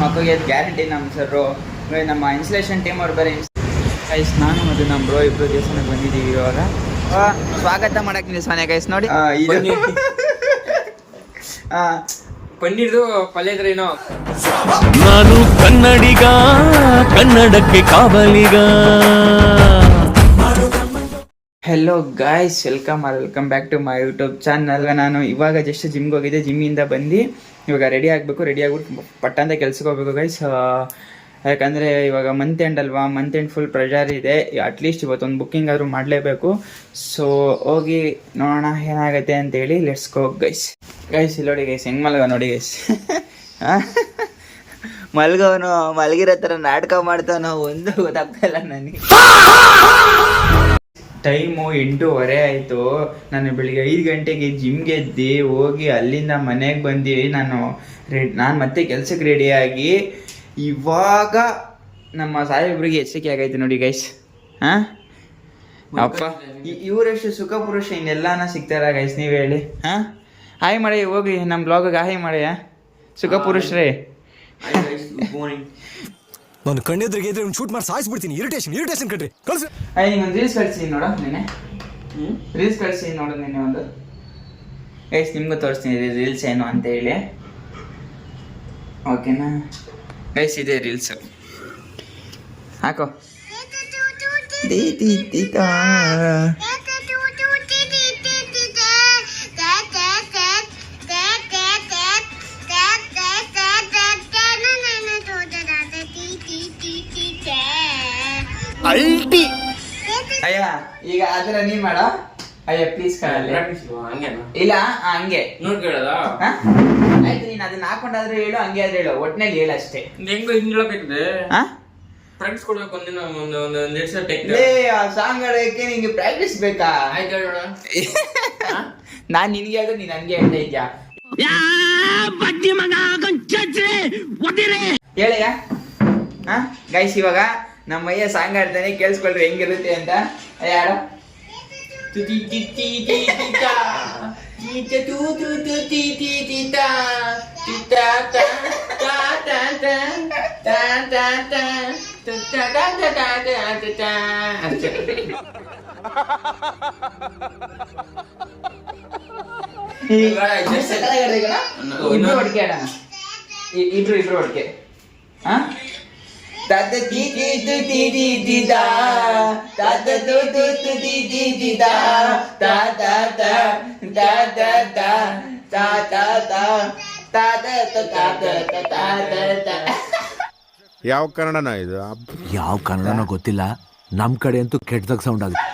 ಮಕ್ಕಳಿಗೆ ಗ್ಯಾರಂಟಿ ನಮ್ಮ ಸರ್ ನಮ್ಮ ಇನ್ಸ್ಟಲೇಷನ್ ಟೀಮ್ ಅವ್ರು ಬರೀ ಗೈಸ್ ನಾನು ಮತ್ತು ನಮ್ಮ ಬ್ರೋ ಇಬ್ಬರು ದೇವಸ್ಥಾನಕ್ಕೆ ಬಂದಿದ್ದೀವಿ ಇವಾಗ. ಸ್ವಾಗತ ಮಾಡಕ್ಕೆ ನಿಲ್ಸೋನೆ ಗೈಸ್ ನೋಡಿ. ಪನ್ನೀರ್ದು ಪಲ್ಯ ಇದ್ರೇನೋ. ನಾನು ಕನ್ನಡಿಗ, ಕನ್ನಡಕ್ಕೆ ಕಾವಲಿಗ. Hello guys, welcome back to my YouTube channel. ನಾನು ಇವಾಗ ಜಸ್ಟ್ ಜಿಮ್ಗೆ ಹೋಗಿದ್ದೆ. ಜಿಮ್ಮಿಂದ ಬಂದು ಇವಾಗ ರೆಡಿ ಆಗಬೇಕು. ರೆಡಿ ಆಗ್ಬಿಟ್ಟು ಪಟ್ಟಂತ ಕೆಲ್ಸಕ್ಕೆ ಹೋಗ್ಬೇಕು ಗೈಸ್. ಯಾಕಂದರೆ ಇವಾಗ ಮಂತ್ ಎಂಡ್ ಅಲ್ವಾ, ಮಂತ್ ಎಂಡ್ ಫುಲ್ ಪ್ರೆಷರ್ ಇದೆ. ಅಟ್ಲೀಸ್ಟ್ ಇವತ್ತೊಂದು ಬುಕ್ಕಿಂಗ್ ಆದರೂ ಮಾಡಲೇಬೇಕು. ಸೊ ಹೋಗಿ ನೋಡೋಣ ಏನಾಗುತ್ತೆ ಅಂತೇಳಿ. Let's go guys. ಇಲ್ಲಿ ನೋಡಿ ಗೈಸ್, ಹೆಂಗೆ ಮಲ್ಗ ನೋಡಿ ಗೈಸ್. ಮಲ್ಗವನು ಮಲಗಿರೋ ಥರ ನಾಟಕ ಮಾಡ್ತಾನೋ ಒಂದು ಗೊತ್ತಾಗ್ತಾ ಇಲ್ಲ ನನಗೆ. ಟೈಮು 8:15 ಆಯಿತು. ನಾನು ಬೆಳಿಗ್ಗೆ 5 ಗಂಟೆಗೆ ಜಿಮ್ಗೆ ಎದ್ದು ಹೋಗಿ ಅಲ್ಲಿಂದ ಮನೆಗೆ ಬಂದು ನಾನು ಮತ್ತೆ ಕೆಲ್ಸಕ್ಕೆ ರೆಡಿಯಾಗಿ ಇವಾಗ ನಮ್ಮ ಸಾಹೇಬ್ರಿಗೆ ಎಚ್ಚರಿಕೆ ಆಗೈತೆ ನೋಡಿ ಗೈಸ್. ಅಪ್ಪ ಇವರಷ್ಟು ಸುಖ ಪುರುಷ ಇನ್ನೆಲ್ಲಾನ ಸಿಗ್ತಾರ ಗೈಸ್, ನೀವು ಹೇಳಿ. ಹಾಯ್ ಮಾಡಿ ಹೋಗಿ ನಮ್ಮ ಬ್ಲಾಗ್ಗೆ ಹಾಯ್ ಮಾಡಿ ಸುಖ ಪುರುಷರೇ. ನಾನು ಕಣ್ಣೆದ್ರಿಗೆ ಇದ್ರೆ ಶೂಟ್ ಮಾಡಿ ಸಾಯಿಸ್ಬಿಡ್ತೀನಿ. ಇರಿಟೇಷನ್ ಕಣ್ರಿ. ಕಳ್ಸಿ ನಿಂಗೊಂದು ರೀಲ್ಸ್ ಕಳಿಸ್ತೀನಿ ನೋಡು. ನೆನೆ ರೀಲ್ಸ್ ಕಳಿಸ್ತೀನಿ ನೋಡು. ನೆನೆ ಒಂದು ಗೈಸ್ ನಿಮ್ಗೂ ತೋರಿಸ್ತೀನಿ ರೀಲ್ಸ್ ಏನು ಅಂತ ಹೇಳಿ. ಓಕೆನಾ ಗೈಸ್, ಇದೆ ರೀಲ್ಸ್. ಹಾಕೋ. ಅಲ್ಟಿ ಅಯ್ಯ ಈಗ ಅದರ ನೀನ್ ಮಾಡ. ಅಯ್ಯ ಪ್ಲೀಸ್ ಕಳಲ್ಲ. ಇಲ್ಲ ಹಂಗೆ ನೋಡ್ ಕೇಳದ. ಆಯ್ತು, ನೀನ್ ಅದನ್ನ ಹಾಕೊಂಡಾದ್ರೂ ಹೇಳು, ಹಂಗೆ ಆದ್ರೆ ಹೇಳು, ಒಟ್ನಲ್ಲಿ ಹೇಳು ಅಷ್ಟೇ. ಹೆಂಗೋ ಹಿಂಗ್ ಹೇಳಬೇಕಿದೆ. ಪ್ರಾಕ್ಟೀಸ್ ಕೊಡ್ಬೇಕು. ಒಂದಿನ ಒಂದು ಸಾಂಗ್ ಆಡೋಕೆ ನಿಂಗೆ ಪ್ರಾಕ್ಟೀಸ್ ಬೇಕಾ? ಆಯ್ತು ಹೇಳೋಣ. ನಾನ್ ನಿನ್ಗೆ ಹೇಳು, ನೀನ್ ಹಂಗೆ ಹೇಳ್ತಾ ಇದ್ಯಾ? ಹೇಳಯ್ಯ. ಗೈಸ್ ಇವಾಗ ನಮ್ಮಯ್ಯ ಸಾಂಗ್ ಆಡ್ತಾನೆ, ಕೇಳಿಸ್ಕೊಳ್ರಿ ಹೆಂಗಿರುತ್ತೆ ಅಂತ. ಯಾರು ಇಬ್ರು ಹೊಡ್ಕೆ ಆಡ. ಇಬ್ರು ಹೊಡ್ಕೆ. ತಾತ ತಿ ತಿ ತು ತಿ ತಿ ತಿ ತಾ, ತಾತ ತು ತು ತು ತಿ ತಿ ತಿ ತಾ, ತಾ ತಾ ತಾ ತಾ ತಾ ತಾ ತಾ ತಾ ತಾ ತಾ ತಾ ತಾ ತಾ ತಾ. ಯಾವ ಕನ್ನಡನ ಇದು? ಯಾವ ಕನ್ನಡನೋ ಗೊತ್ತಿಲ್ಲ, ನಮ್ ಕಡೆ ಅಂತೂ ಕೆಟ್ಟದಾಗ ಸೌಂಡ್ ಆಗುತ್ತೆ.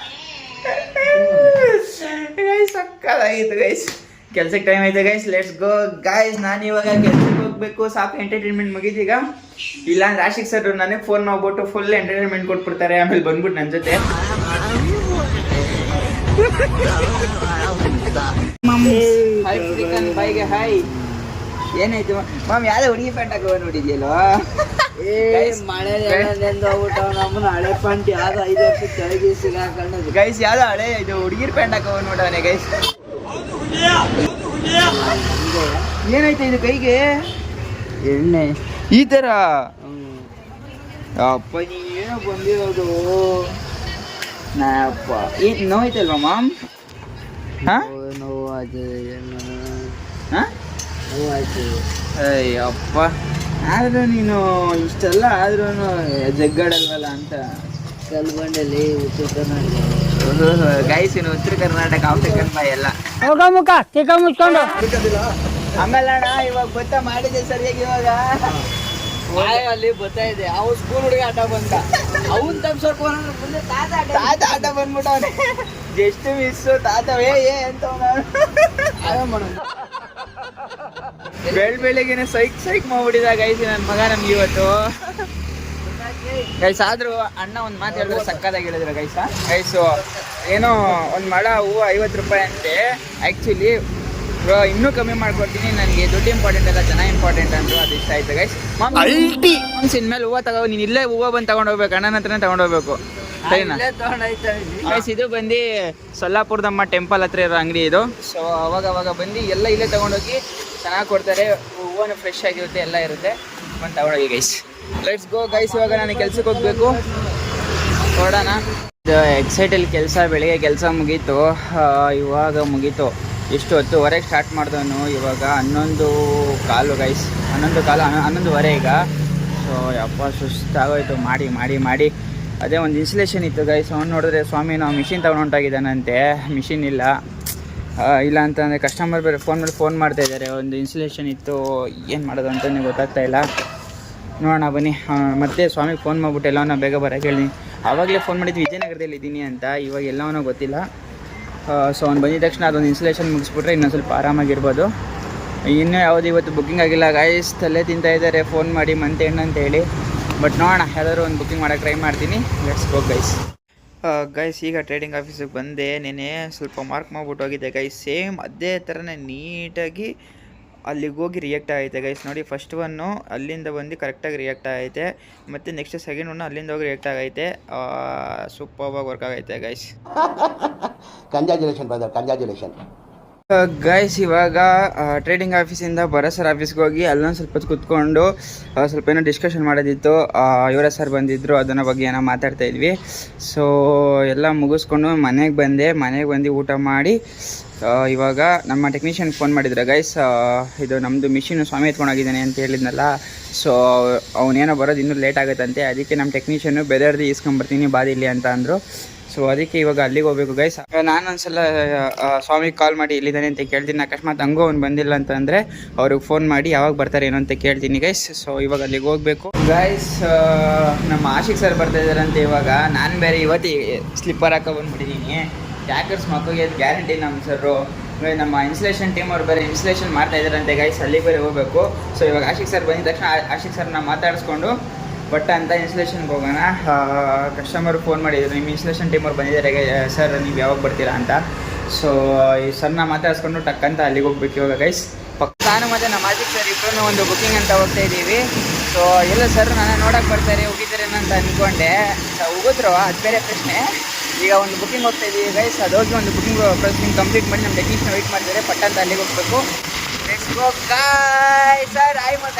ಸಕ್ಕತ್ತಾಗಿತ್ತು ಗೈಸ್. ಕೆಲ್ಸಕ್ಕೆ ಟೈಮ್ ಐತೆ ಗೈಸ್, ಲೆಟ್ಸ್ ಗೋ ಗೈಸ್. ನಾನು ಇವಾಗ ಕೆಲ್ಸಕ್ಕೆ ಹೋಗ್ಬೇಕು. ಸಾಕು ಎಂಟರ್ಟೈನ್ಮೆಂಟ್ ಮುಗಿದೀಗ. ಇಲ್ಲ ಅಂದ್ರೆ ರಾಶಿಕ್ ಸರ್ ನನಗೆ ಫೋನ್ ಮಾಡ್ಬಿಟ್ಟು ಫುಲ್ ಎಂಟರ್ಟೈನ್ಮೆಂಟ್ ಕೊಟ್ಬಿಡ್ತಾರೆ. ಆಮೇಲೆ ಬಂದ್ಬಿಟ್ಟು ನನ್ನ ಜೊತೆ ಬಾಯ್ಗೆ ಹಾಯ್. ಏನಾಯ್ತು ಮಾಮ್? ಯಾವ್ದೋ ಹುಡುಗಿ ಪ್ಯಾಂಟ್ ಹಾಕೋ ನೋಡಿದ್ಯಲ್ವಾ? ಗೈಸ್ ಯಾವ್ದೋ ಹಳೆ ಇದು ಹುಡುಗಿರ್ ಪ್ಯಾಂಟ್ ಹಾಕೋ ನೋಡವನೆ ಗೈಸ್. ಏನಾಯ್ತು ಇದು ಕೈಗೆ? ಎಣ್ಣೆ ಈ ತರ. ಅಪ್ಪ ನೀ ಏನೋ ಬಂದಿರೋದು. ನಾಪ್ಪ ಏನ್ ನೋಯ್ತಲ್ವಾ ಮಾಮ್? ಅಯ್ಯಪ್ಪ, ಆದ್ರೂ ನೀನು ಇಷ್ಟೆಲ್ಲ ಆದ್ರೂ ಜಗ್ಗಾಡಲ್ವಲ್ಲ ಅಂತ ಕಲ್ಬಂಡಲ್ಲಿ ಉತ್ತರ ಕರ್ನಾಟಕ. ಗೈಸ್ ಇನ್ನು ಉತ್ತರ ಕರ್ನಾಟಕ ಆಫ್ರಿಕನ್ ಬಾಯ್ ಎಲ್ಲ ಮುಚ್ಕೊಂಡು ಆಮೇಲೆ ಅಣ್ಣ ಇವಾಗ ಭತ್ತ ಮಾಡಿದೆ ಸರಿಯಾಗಿ. ಇವಾಗ ಅಲ್ಲಿ ಭತ್ತ ಇದೆ. ಅವ್ನು ಸ್ಕೂಲ್ ಹುಡುಗಿ ಆಟ ಬಂದ, ಅವನ್ ತಪ್ಸೋಕ್ ಮುಂದೆ ತಾತ ಆಟ ಬಂದ್ಬಿಟ್ಟವನೆ. ಜಸ್ಟ್ ಮಿಸ್ ತಾತವೇ ಅಂತ ಬೆಳಿಗ್ಗೆನೆ ಸೈಕ್ ಮಾಡ್ಬಿಟ್ಟಿದ ಗೈಸ್ ನನ್ನ ಮಗ ನಮ್ಗೆ ಇವತ್ತು. ಗೈಸ್ ಆದ್ರೂ ಅಣ್ಣ ಒಂದು ಮಾತು ಹೇಳಿದ್ರೆ ಸಕ್ಕದಾಗಿ ಹೇಳಿದ್ರು ಗೈಸು ಏನೋ ಒಂದು ಮಳ ಹೂವು 50 ರೂಪಾಯಿ ಅಂತೆ. ಆ್ಯಕ್ಚುಲಿ ಇನ್ನೂ ಕಮ್ಮಿ ಮಾಡ್ಕೊಡ್ತೀನಿ, ನನಗೆ ದುಡ್ಡು ಇಂಪಾರ್ಟೆಂಟ್ ಅಲ್ಲ, ಜನ ಇಂಪಾರ್ಟೆಂಟ್ ಅಂದರು. ಅದು ಇಷ್ಟ ಆಯ್ತು ಗೈಸ್. ಮಾಮ್ಸ್ ಇನ್ಮೇಲೆ ಹೂವು ತಗೋ, ನೀನು ಇಲ್ಲೇ ಹೂವು ಬಂದು ತಗೊಂಡೋಗ್ಬೇಕು, ಅಣ್ಣನ ಹತ್ರನೇ ತಗೊಂಡೋಗ್ಬೇಕು. ಸರಿನಾ ಗೈಸ್ ಇದು ಬಂದು ಸೊಲ್ಲಾಪುರದಮ್ಮ ಟೆಂಪಲ್ ಹತ್ರ ಇರೋ ಅಂಗಡಿ ಇದು. ಸೊ ಅವಾಗ ಬಂದು ಎಲ್ಲ ಇಲ್ಲೇ ತಗೊಂಡೋಗಿ ಚೆನ್ನಾಗಿ ಕೊಡ್ತಾರೆ. ಹೂವನ್ನು ಫ್ರೆಶ್ ಆಗಿರುತ್ತೆ, ಎಲ್ಲ ಇರುತ್ತೆ. ಬಂದು ತಗೊಂಡೋಗಿ ಗೈಸ್. Let's go guys. ಇವಾಗ ನಾನು ಕೆಲ್ಸಕ್ಕೆ ಹೋಗ್ಬೇಕು, ಹೊರಡೋಣ. ಎಕ್ಸೈಟಲ್ಲಿ ಕೆಲಸ, ಬೆಳಿಗ್ಗೆ ಕೆಲಸ ಮುಗೀತು. ಇವಾಗ ಮುಗೀತು. ಎಷ್ಟು 10:30 ಸ್ಟಾರ್ಟ್ ಮಾಡಿದವನು, ಇವಾಗ 11:15 ಗೈಸ್. 11:15 ಈಗ. ಸೊ ಯಪ್ಪ ಸುಸ್ತಾಗೋಯ್ತು ಮಾಡಿ. ಅದೇ ಒಂದು ಇನ್ಸ್ಟಲೇಷನ್ ಇತ್ತು ಗೈಸ್. ಅವ್ನು ನೋಡಿದ್ರೆ ಸ್ವಾಮಿ ನಾವು ಮಿಷಿನ್ ತೊಗೊಂಡೊಂಟಾಗಿದ್ದಾನಂತೆ. ಮಿಷಿನ್ ಇಲ್ಲ ಅಂತಂದರೆ ಕಸ್ಟಮರ್ ಬೇರೆ ಫೋನ್ ಮಾಡ್ತಾಯಿದ್ದಾರೆ. ಒಂದು ಇನ್ಸ್ಟಲೇಷನ್ ಇತ್ತು, ಏನು ಮಾಡೋದು ಅಂತಲೇ ಗೊತ್ತಾಗ್ತಾ ಇಲ್ಲ. ನೋಡೋಣ ಬನ್ನಿ. ಮತ್ತೆ ಸ್ವಾಮಿಗೆ ಫೋನ್ ಮಾಡಿಬಿಟ್ಟು ಎಲ್ಲವನ್ನ ಬೇಗ ಬರೋಕ್ಕೆ ಹೇಳಿ. ಆವಾಗಲೇ ಫೋನ್ ಮಾಡಿದ್ದು ವಿಜಯನಗರದಲ್ಲಿ ಇದ್ದೀನಿ ಅಂತ, ಇವಾಗ ಎಲ್ಲವನ್ನೂ ಗೊತ್ತಿಲ್ಲ. ಸೊ ಅವ್ನು ಬಂದಿದ ತಕ್ಷಣ ಅದೊಂದು ಇನ್ಸ್ಟಲೇಷನ್ ಮುಗಿಸ್ಬಿಟ್ರೆ ಇನ್ನೊಂದು ಸ್ವಲ್ಪ ಆರಾಮಾಗಿರ್ಬೋದು. ಇನ್ನೂ ಯಾವುದು ಇವತ್ತು ಬುಕ್ಕಿಂಗ್ ಆಗಿಲ್ಲ ಗೈಸ್. ತಲೆ ತಿಂತಾಯಿದ್ದಾರೆ ಫೋನ್ ಮಾಡಿ ಮಂತ್ ಎಂಡ್ ಅಂತ ಹೇಳಿ. ಬಟ್ ನೋಡೋಣ, ಯಾವ್ದಾದ್ರು ಒಂದು ಬುಕ್ಕಿಂಗ್ ಮಾಡೋಕ್ಕೆ ಟ್ರೈ ಮಾಡ್ತೀನಿ. Let's go guys. ಗೈಸ್ ಈಗ ಟ್ರೇಡಿಂಗ್ ಆಫೀಸಿಗೆ ಬಂದೆ. ನೆನೆ ಸ್ವಲ್ಪ ಮಾರ್ಕ್ ಮಾಡ್ಬಿಟ್ಟು ಹೋಗಿದ್ದೆ ಗೈಸ್. ಸೇಮ್ ಅದೇ ಥರನೇ ನೀಟಾಗಿ ಅಲ್ಲಿಗೆ ಹೋಗಿ ರಿಯಾಕ್ಟ್ ಆಗೈತೆ ಗೈಸ್. ನೋಡಿ, ಫಸ್ಟ್ ಒನ್ನು ಅಲ್ಲಿಂದ ಬಂದು ಕರೆಕ್ಟಾಗಿ ರಿಯಾಕ್ಟ್ ಆಗೈತೆ. ಮತ್ತು ನೆಕ್ಸ್ಟ್ ಸೆಕೆಂಡ್ ಒನ್ನು ಅಲ್ಲಿಂದ ಹೋಗಿ ರಿಯಾಕ್ಟ್ ಆಗೈತೆ. ಸೂಪರ್ವಾಗಿ ವರ್ಕ್ ಆಗೈತೆ guys. Congratulation brother, congratulation. Guys ಇವಾಗ ಟ್ರೇಡಿಂಗ್ ಆಫೀಸಿಂದ ಭರತ್ ಆಫೀಸ್ಗೆ ಹೋಗಿ ಅಲ್ಲೊಂದು ಸ್ವಲ್ಪ ಹೊತ್ತು ಕೂತ್ಕೊಂಡು ಸ್ವಲ್ಪ ಏನೋ ಡಿಸ್ಕಷನ್ ಮಾಡೋದಿತ್ತು. ಯುವರಾಜ್ ಸರ್ ಬಂದಿದ್ದರು, ಅದನ್ನ ಬಗ್ಗೆ ಏನೋ ಮಾತಾಡ್ತಾ ಇದ್ವಿ. ಸೊ ಎಲ್ಲ ಮುಗಿಸ್ಕೊಂಡು ಮನೆಗೆ ಬಂದು ಊಟ ಮಾಡಿ ಇವಾಗ ನಮ್ಮ ಟೆಕ್ನಿಷಿಯನ್ ಫೋನ್ ಮಾಡಿದ್ರು ಗೈಸ್. ಇದು ನಮ್ಮದು ಮಿಷಿನು ಸ್ವಾಮಿ ಎತ್ಕೊಂಡೋಗಿದ್ದಾನೆ ಅಂತ ಹೇಳಿದ್ನಲ್ಲ. ಸೊ ಅವನೇನೋ ಬರೋದು ಇನ್ನೂ ಲೇಟ್ ಆಗುತ್ತಂತೆ. ಅದಕ್ಕೆ ನಮ್ಮ ಟೆಕ್ನಿಷಿಯನ್ನು ಬೆದರ್ದು ಇಸ್ಕೊಂಬರ್ತೀನಿ ಬಾದಿಲ್ಲಿ ಅಂತ ಅಂದರು. ಸೊ ಅದಕ್ಕೆ ಇವಾಗ ಅಲ್ಲಿಗೆ ಹೋಗ್ಬೇಕು ಗೈಸ್. ನಾನು ಒಂದ್ಸಲ ಸ್ವಾಮಿಗೆ ಕಾಲ್ ಮಾಡಿ ಇಲ್ಲಿದ್ದಾನೆ ಅಂತ ಕೇಳ್ತೀನಿ. ಅಕಸ್ಮಾತ್ ಹಂಗೂ ಅವ್ನು ಬಂದಿಲ್ಲ ಅಂತಂದರೆ ಅವ್ರಿಗೆ ಫೋನ್ ಮಾಡಿ ಯಾವಾಗ ಬರ್ತಾರೆ ಏನೋ ಅಂತ ಕೇಳ್ತೀನಿ ಗೈಸ್. ಸೊ ಇವಾಗ ಅಲ್ಲಿಗೆ ಹೋಗಬೇಕು ಗೈಸ್. ನಮ್ಮ ಆಶಿಕ್ ಸರ್ ಬರ್ತಾಯಿದ್ದಾರಂತೆ ಇವಾಗ. ನಾನು ಬೇರೆ ಇವತ್ತು ಸ್ಲಿಪ್ಪರ್ ಹಾಕೋ ಬಂದುಬಿಟ್ಟಿದ್ದೀನಿ. ಟ್ಯಾಕರ್ಸ್ ಮಕ್ಕಳಿಗೆ ಗ್ಯಾರಂಟಿ ನಮ್ಮ ಸರು. ನಮ್ಮ ಇನ್ಸ್ಟಲೇಷನ್ ಟೀಮ್ ಅವ್ರು ಬೇರೆ ಇನ್ಸ್ಟಲೇಷನ್ ಮಾಡ್ತಾಯಿದ್ದಾರಂತೆ ಗೈಸ್. ಅಲ್ಲಿಗೆ ಬೇರೆ ಹೋಗಬೇಕು. ಸೊ ಇವಾಗ ಆಶಿಕ್ ಸರ್ ಬಂದಿದ ತಕ್ಷಣ ಆಶಿಕ್ ಸರ್ನ ಮಾತಾಡಿಸ್ಕೊಂಡು ಬಟ್ ಅಂತ ಇನ್ಸ್ಟಲೇಷನ್ಗೆ ಹೋಗೋಣ. ಕಸ್ಟಮರ್ ಫೋನ್ ಮಾಡಿದ್ರು, ನಿಮ್ಮ ಇನ್ಸ್ಟಲೇಷನ್ ಟೀಮ್ ಅವ್ರು ಬಂದಿದ್ದಾರೆ ಸರ್, ನೀವು ಯಾವಾಗ ಬರ್ತೀರಾ ಅಂತ. ಸೊ ಈ ಸರ್ನ ಮಾತಾಡಿಸ್ಕೊಂಡು ಟಕ್ಕಂತ ಅಲ್ಲಿಗೆ ಹೋಗ್ಬೇಕು ಇವಾಗ ಗೈಸ್. ನಾನು ಮತ್ತು ನಮ್ಮ ಆಶಿಕ್ ಸರ್ ಇಬ್ಬರೂ ಒಂದು ಬುಕ್ಕಿಂಗ್ ಅಂತ ಹೋಗ್ತಾ ಇದ್ದೀವಿ. ಸೊ ಎಲ್ಲ ಸರ್ ನಾನು ನೋಡೋಕೆ ಬರ್ತಾರೆ, ಹೋಗಿದ್ದಾರೇನೋ ಅಂತ ಅಂದ್ಕೊಂಡೆ. ಹೋಗಿದ್ರು, ಅದು ಬೇರೆ ಪ್ರಶ್ನೆ. ಈಗ ಒಂದು ಬುಕ್ಕಿಂಗ್ ಹೋಗ್ತಾ ಇದ್ದೀವಿ ಗೈಸ್. ಅದು ಹೋಗಿ ಒಂದು ಬುಕ್ಕಿಂಗ್ ಪ್ರೊಸೆಸಿಂಗ್ ಕಂಪ್ಲೀಟ್ ಮಾಡಿ ನಮ್ಮ ಟೆಕ್ನಿಷಿಯನ್ ವೆಯ್ಟ್ ಮಾಡಿದ್ದಾರೆ. ಪಟ್ಟಂತ ಅಲ್ಲಿಗೆ ಹೋಗ್ಬೇಕು. Let's go guys. Sir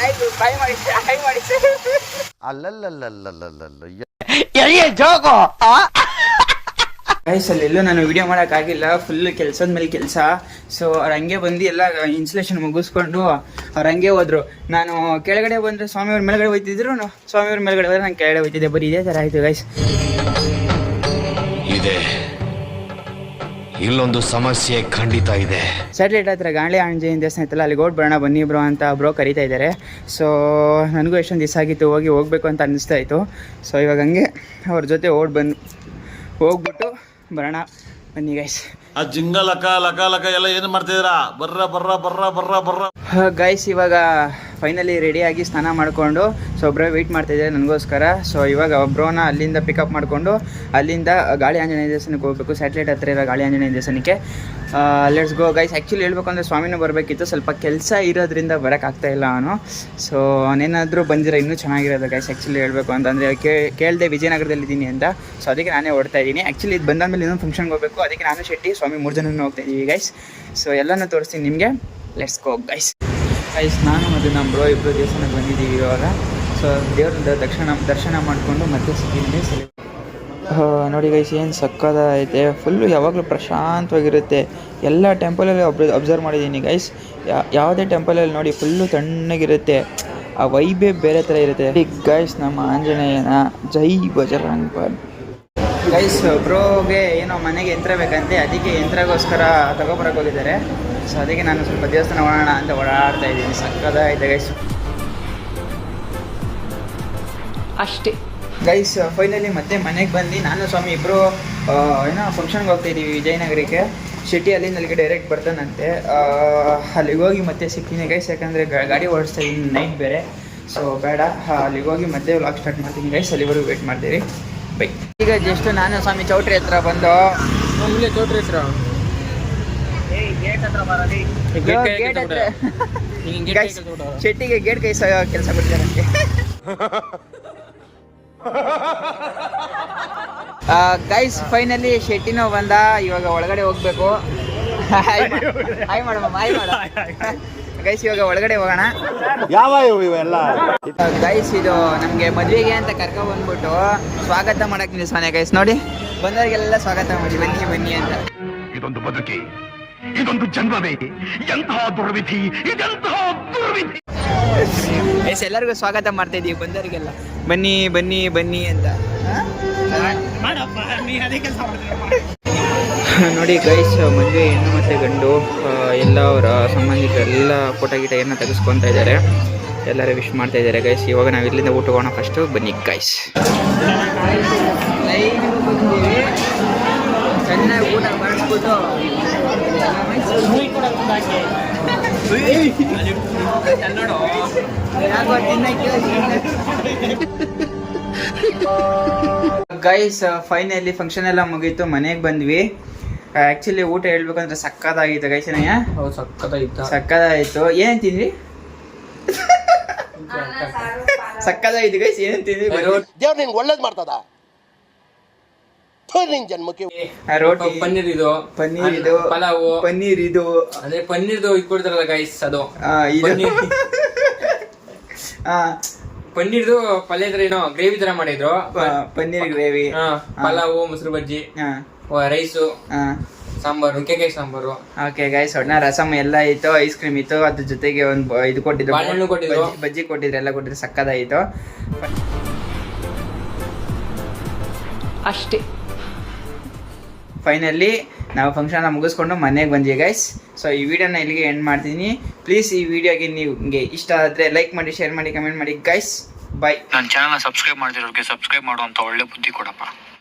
bye ಮಾಡಿ ಸರ್. ಗೈಸ್ ಅಲ್ಲೆಲ್ಲೂ ನಾನು ವಿಡಿಯೋ ಮಾಡೋಕ್ಕಾಗಿಲ್ಲ, ಫುಲ್ ಕೆಲಸದ ಮೇಲೆ ಕೆಲಸ. ಸೊ ಅವ್ರು ಹಂಗೆ ಬಂದು ಎಲ್ಲ ಇನ್ಸ್ಟಲೇಷನ್ ಮುಗಿಸ್ಕೊಂಡು ಅವ್ರು ಹಂಗೆ ಹೋದ್ರು. ನಾನು ಕೆಳಗಡೆ ಬಂದರೆ ಸ್ವಾಮಿಯವ್ರ ಮೇಲ್ಗಡೆ ಹೋಗ್ತಿದ್ರು, ಸ್ವಾಮಿಯವ್ರ ಮೇಲ್ಗಡೆ ಹೋದ್ರೆ ನಾನು ಕೆಳಗಡೆ ಹೋಗ್ತಿದ್ದೆ. ಬರೀ ಇದೇ ಥರ ಆಯಿತು ಗೈಸ್. ಇದೆ, ಇಲ್ಲೊಂದು ಸಮಸ್ಯೆ ಖಂಡಿತ ಇದೆ. ಸ್ಯಾಟಲೈಟ್ ಹತ್ರ ಗಾಳಿ ಆಂಜನೇಯನ ದೇವಸ್ಥಾನ ಇತ್ತಲ್ಲ, ಅಲ್ಲಿಗೆ ಬರೋಣ ಬನ್ನಿ ಬ್ರೋ ಅಂತ ಬ್ರೋ ಕರಿತಾ ಇದ್ದಾರೆ. ಸೊ ನನಗೂ ಎಷ್ಟೊಂದು ದಿವಸ ಆಗಿತ್ತು ಹೋಗಬೇಕು ಅಂತ ಅನ್ನಿಸ್ತಾ ಇತ್ತು. ಸೊ ಇವಾಗ ಹಂಗೆ ಅವ್ರ ಜೊತೆ ಹೋಗ್ಬಿಟ್ಟು ಬರೋಣ ಬನ್ನಿ ಗೈಸ್. ಆ ಜಿಂಗ ಲಕ ಲಕ ಲಕ ಎಲ್ಲ ಏನು ಮಾಡ್ತಿದ್ದೀರಾ? ಬರ್ರ ಗೈಸ್ ಇವಾಗ ಫೈನಲಿ ರೆಡಿಯಾಗಿ ಸ್ನಾನ ಮಾಡಿಕೊಂಡು ಸೊ ಒಬ್ಬರೇ ವೆಯ್ಟ್ ಮಾಡ್ತಾಯಿದ್ದಾರೆ ನನಗೋಸ್ಕರ. ಸೊ ಇವಾಗ ಒಬ್ಬರನ್ನ ಅಲ್ಲಿಂದ ಪಿಕಪ್ ಮಾಡಿಕೊಂಡು ಅಲ್ಲಿಂದ ಗಾಳಿ ಆಂಜನೇಯ ದೇವಸ್ಥಾನಕ್ಕೆ ಹೋಗಬೇಕು. ಸ್ಯಾಟಲೈಟ್ ಹತ್ರ ಇರೋ ಗಾಳಿ ಆಂಜನೇಯ ದೇವಸ್ಥಾನಕ್ಕೆ. Let's go guys. ಆ್ಯಕ್ಚುಲಿ ಹೇಳ್ಬೇಕು ಅಂದರೆ ಸ್ವಾಮಿನೂ ಬರಬೇಕಿತ್ತು, ಸ್ವಲ್ಪ ಕೆಲಸ ಇರೋದ್ರಿಂದ ಬರೋಕ್ಕಾಗ್ತಾ ಇಲ್ಲ ಅವನು. ಸೊ ಅವನೇನಾದರೂ ಬಂದಿರೋ ಇನ್ನೂ ಚೆನ್ನಾಗಿರೋದು ಗೈಸ್. ಆ್ಯಕ್ಚುಲಿ ಹೇಳಬೇಕು ಅಂತಂದರೆ ಕೇಳಿದೆ ವಿಜಯನಗರದಲ್ಲಿದ್ದೀನಿ ಅಂತ. ಸೊ ಅದಕ್ಕೆ ನಾನೇ ಓಡ್ತಾ ಇದ್ದೀನಿ. ಆ್ಯಕ್ಚುಲಿ ಇದು ಬಂದಾದ್ಮೇಲೆ ಇನ್ನೊಂದು ಫಂಕ್ಷನ್ಗೆ ಹೋಗಬೇಕು. ಅದಕ್ಕೆ ನಾನು ಶೆಟ್ಟಿ ಸ್ವಾಮಿ 3 ಜನನೂ ಹೋಗ್ತಾ ಇದ್ದೀವಿ ಗೈಸ್. ಸೊ ಎಲ್ಲನೂ ತೋರಿಸ್ತೀನಿ ನಿಮಗೆ. Let's go guys. ನಾನು ಮತ್ತು ನಮ್ಮ ಬ್ರೋ ಇಬ್ಬರು ದೇವಸ್ಥಾನಕ್ಕೆ ಬಂದಿದ್ದೀವಿ ಇವಾಗ. ಸೊ ದೇವ್ರ ದರ್ಶನ ಮಾಡಿಕೊಂಡು ಮತ್ತೆ ಸಿಕ್ಕಿದ್ದೀನಿ. ನೋಡಿ ಗೈಸ್ ಏನು ಸಕ್ಕದಾಗೈತೆ. ಫುಲ್ಲು ಯಾವಾಗಲೂ ಪ್ರಶಾಂತವಾಗಿರುತ್ತೆ. ಎಲ್ಲ ಟೆಂಪಲಲ್ಲಿ ಅಬ್ಸರ್ವ್ ಮಾಡಿದ್ದೀನಿ ಗೈಸ್. ಯಾವುದೇ ಟೆಂಪಲಲ್ಲಿ ನೋಡಿ ಫುಲ್ಲು ತಣ್ಣಗಿರುತ್ತೆ. ಆ ವೈಬೇ ಬೇರೆ ಥರ ಇರುತ್ತೆ. ಗೈಸ್ ನಮ್ಮ ಆಂಜನೇಯನ ಜೈ ಬಜರಂಗ್ ಬಲಿ. ಗೈಸ್ ಬ್ರೋಗೆ ಏನೋ ಮನೆಗೆ ಯಂತ್ರ ಬೇಕಂತೆ, ಅದಕ್ಕೆ ಯಂತ್ರಗೋಸ್ಕರ ತಗೊಬರಕ್ಕೆ ಹೋಗಿದ್ದಾರೆ. ಸೊ ಅದಕ್ಕೆ ನಾನು ಸ್ವಲ್ಪ ದೇವಸ್ಥಾನ ಓಡೋಣ ಅಂತ ಓಡಾಡ್ತಾ ಇದ್ದೀನಿ. ಸಕ್ಕದಾಗಿದೆ ಗೈಸ್. ಅಷ್ಟೇ ಗೈಸ್. ಫೈನಲಿ ಮತ್ತೆ ಮನೆಗೆ ಬಂದು ನಾನು ಸ್ವಾಮಿ ಇಬ್ಬರು ಏನೋ ಫಂಕ್ಷನ್ಗೆ ಹೋಗ್ತಾಯಿದ್ದೀವಿ ವಿಜಯನಗರಕ್ಕೆ. ಶೆಟ್ಟಿ ಅಲ್ಲಿಂದ ಅಲ್ಲಿಗೆ ಡೈರೆಕ್ಟ್ ಬರ್ತಾನಂತೆ. ಅಲ್ಲಿಗೆ ಹೋಗಿ ಮತ್ತೆ ಸಿಗ್ತೀನಿ ಗೈಸ್, ಯಾಕಂದರೆ ಗಾಡಿ ಓಡಿಸ್ತಾ ಇದ್ದೀನಿ ನೈಟ್ ಬೇರೆ. ಸೊ ಬೇಡ, ಅಲ್ಲಿಗೆ ಹೋಗಿ ಮತ್ತೆ ವ್ಲಾಗ್ ಸ್ಟಾರ್ಟ್ ಮಾಡ್ತೀನಿ ಗೈಸ್. ಅಲ್ಲಿವರೆಗೂ ವೇಟ್ ಮಾಡ್ತೀರಿ. ಬೈ. ಈಗ ಜಸ್ಟ್ ನಾನು ಸ್ವಾಮಿ ಚೌಟ್ರಿ ಹತ್ರ ಬಂದು ಚೌಟ್ರಿ ಹತ್ರ ಗೇಟ್ ಹತ್ರ ಶೆಟ್ಟಿಗೆ ಗೇಟ್ ಕೈ ಕೆಲಸ ಕೊಡ್ತಾರೆ ನನಗೆ. ಗೈಸ್ ಫೈನಲಿ ಶೆಟ್ಟಿನೋ ಬಂದ, ಇವಾಗ ಒಳಗಡೆ ಹೋಗ್ಬೇಕು. ಹಾಯ್ ಮಾಡಮ್ಮ, ಹಾಯ್ ಮಾಡ ಗೈಸ್. ಇವಾಗ ಒಳಗಡೆ ಹೋಗೋಣ. ಯಾವ ಇವೆಲ್ಲ ಗೈಸ್ ಇದು ನಮಗೆ ಮದುವೆಗೆ ಅಂತ ಕರ್ಕೊಂಡು ಬಂದ್ಬಿಟ್ಟು ಸ್ವಾಗತ ಮಾಡಕ್ ನಿಲ್ಸೋನೆ ಗೈಸ್. ನೋಡಿ ಬಂದವರಿಗೆಲ್ಲ ಸ್ವಾಗತ ಮಾಡಿ, ಬನ್ನಿ ಬನ್ನಿ ಅಂತ. ಇದೊಂದು ಬದುಕಿ, ಇದೊಂದು ಜನ್ಮವೇ, ಎಂತಹ ದುರ್ವಿಧಿ, ಇದೆಂತಹ ದುರ್ವಿಧಿ. ಗೈಸ್ ಎಲ್ಲರಿಗೂ ಸ್ವಾಗತ ಮಾಡ್ತಾ ಇದೀವಿ, ಬಂದವರಿಗೆಲ್ಲ ಬನ್ನಿ ಬನ್ನಿ ಬನ್ನಿ ಅಂತ. ನೋಡಿ ಗೈಸ್, ಮದುವೆ ಹೆಣ್ಣು ಮತ್ತು ಗಂಡು ಎಲ್ಲ ಅವರ ಸಂಬಂಧಿಕರೆಲ್ಲ ಫೋಟೋ ಗಿಟ ಏನೋ ತೆಗೆಸ್ಕೊತಾ ಇದ್ದಾರೆ, ಎಲ್ಲರೂ ವಿಶ್ ಮಾಡ್ತಾ ಇದ್ದಾರೆ ಗೈಸ್. ಇವಾಗ ನಾವು ಇಲ್ಲಿಂದ ಊಟ ಹೋಗೋಣ ಫಸ್ಟು, ಬನ್ನಿ ಗೈಸ್. ಚೆನ್ನಾಗಿ ಊಟ ಮಾಡಿಸ್ಬಿಟ್ಟು ಗೈಸ್ ಫೈನಲಿ ಫಂಕ್ಷನ್ ಎಲ್ಲ ಮುಗೀತು, ಮನೆಗೆ ಬಂದ್ವಿ. ಆ್ಯಕ್ಚುಲಿ ಊಟ ಹೇಳ್ಬೇಕಂದ್ರೆ ಸಕ್ಕತ್ತಾಗಿತ್ತು ಗೈಸ್. ಹೌದು ಸಕ್ಕತ್ತಾಯಿತು. ಏನೇನು ತಿಂದ್ವಿ? ಸಕ್ಕತ್ತಾಗಿತ್ತು ಗೈಸ್. ಏನೇನು ತಿಂದ್ವಿ? ದೇವ್ರು ನಿಂಗೆ ಒಳ್ಳೇದು ಮಾಡ್ತದ. ನಿನ್ ಜನ್ಮಕ್ಕೆ ರೋಟಿ, ಪನ್ನೀರ್ ಇದು, ಪಲಾವು, ಪನ್ನೀರ್ ಇದು, ಅದೇ ಪನ್ನೀರ್ದು ಇದು ಕೊಡ್ತಾರಲ್ಲ ಗೈಸ್, ಅದು ಪನ್ನೀರ್ದು ಪಲ್ಯ ತರ ಏನೋ ಗ್ರೇವಿ ತರ ಮಾಡಿದ್ರು. ಪನ್ನೀರ್ ಗ್ರೇವಿ, ಪಲಾವು, ಮೊಸರು ಬಜ್ಜಿ, ರೈಸು, ಸಾಂಬಾರು, ನುಗ್ಗೆಕಾಯಿ ಸಾಂಬಾರು. ಓಕೆ ಗೈಸ್, ಒಳ್ಳೆ ರಸಮ್ ಎಲ್ಲ ಇತ್ತು, ಐಸ್ ಕ್ರೀಮ್ ಇತ್ತು, ಅದ್ರ ಜೊತೆಗೆ ಒಂದು ಇದು ಕೊಟ್ಟಿದ್ರು, ಬಾಳೆಹಣ್ಣು ಕೊಟ್ಟಿದ್ರು, ಬಜ್ಜಿ ಕೊಟ್ಟಿದ್ರು, ಎಲ್ಲ ಕೊಟ್ಟಿದ್ರು, ಸಕ್ಕತ್ತಾಯಿತು ಅಷ್ಟೇ. ಫೈನಲಿ ನಾವು ಫಂಕ್ಷನ್ ಮುಗಿಸ್ಕೊಂಡು ಮನೆಗೆ ಬಂದ್ವಿ ಗೈಸ್. ಸೊ ಈ ವಿಡಿಯೋನ ಇಲ್ಲಿಗೆ ಎಂಡ್ ಮಾಡ್ತೀನಿ. ಪ್ಲೀಸ್ ಈ ವಿಡಿಯೋಗೆ ನಿಮಗೆ ಇಷ್ಟ ಆದರೆ ಲೈಕ್ ಮಾಡಿ, ಶೇರ್ ಮಾಡಿ, ಕಮೆಂಟ್ ಮಾಡಿ ಗೈಸ್. ಬಾಯ್. ನನ್ನ ಚಾನಲ್ನ ಸಬ್ಸ್ಕ್ರೈಬ್ ಮಾಡ್ತಿರೋರಿಗೆ ಸಬ್ಸ್ಕ್ರೈಬ್ ಮಾಡುವಂಥ ಒಳ್ಳೆ ಬುದ್ಧಿ ಕೊಡಪ್ಪ.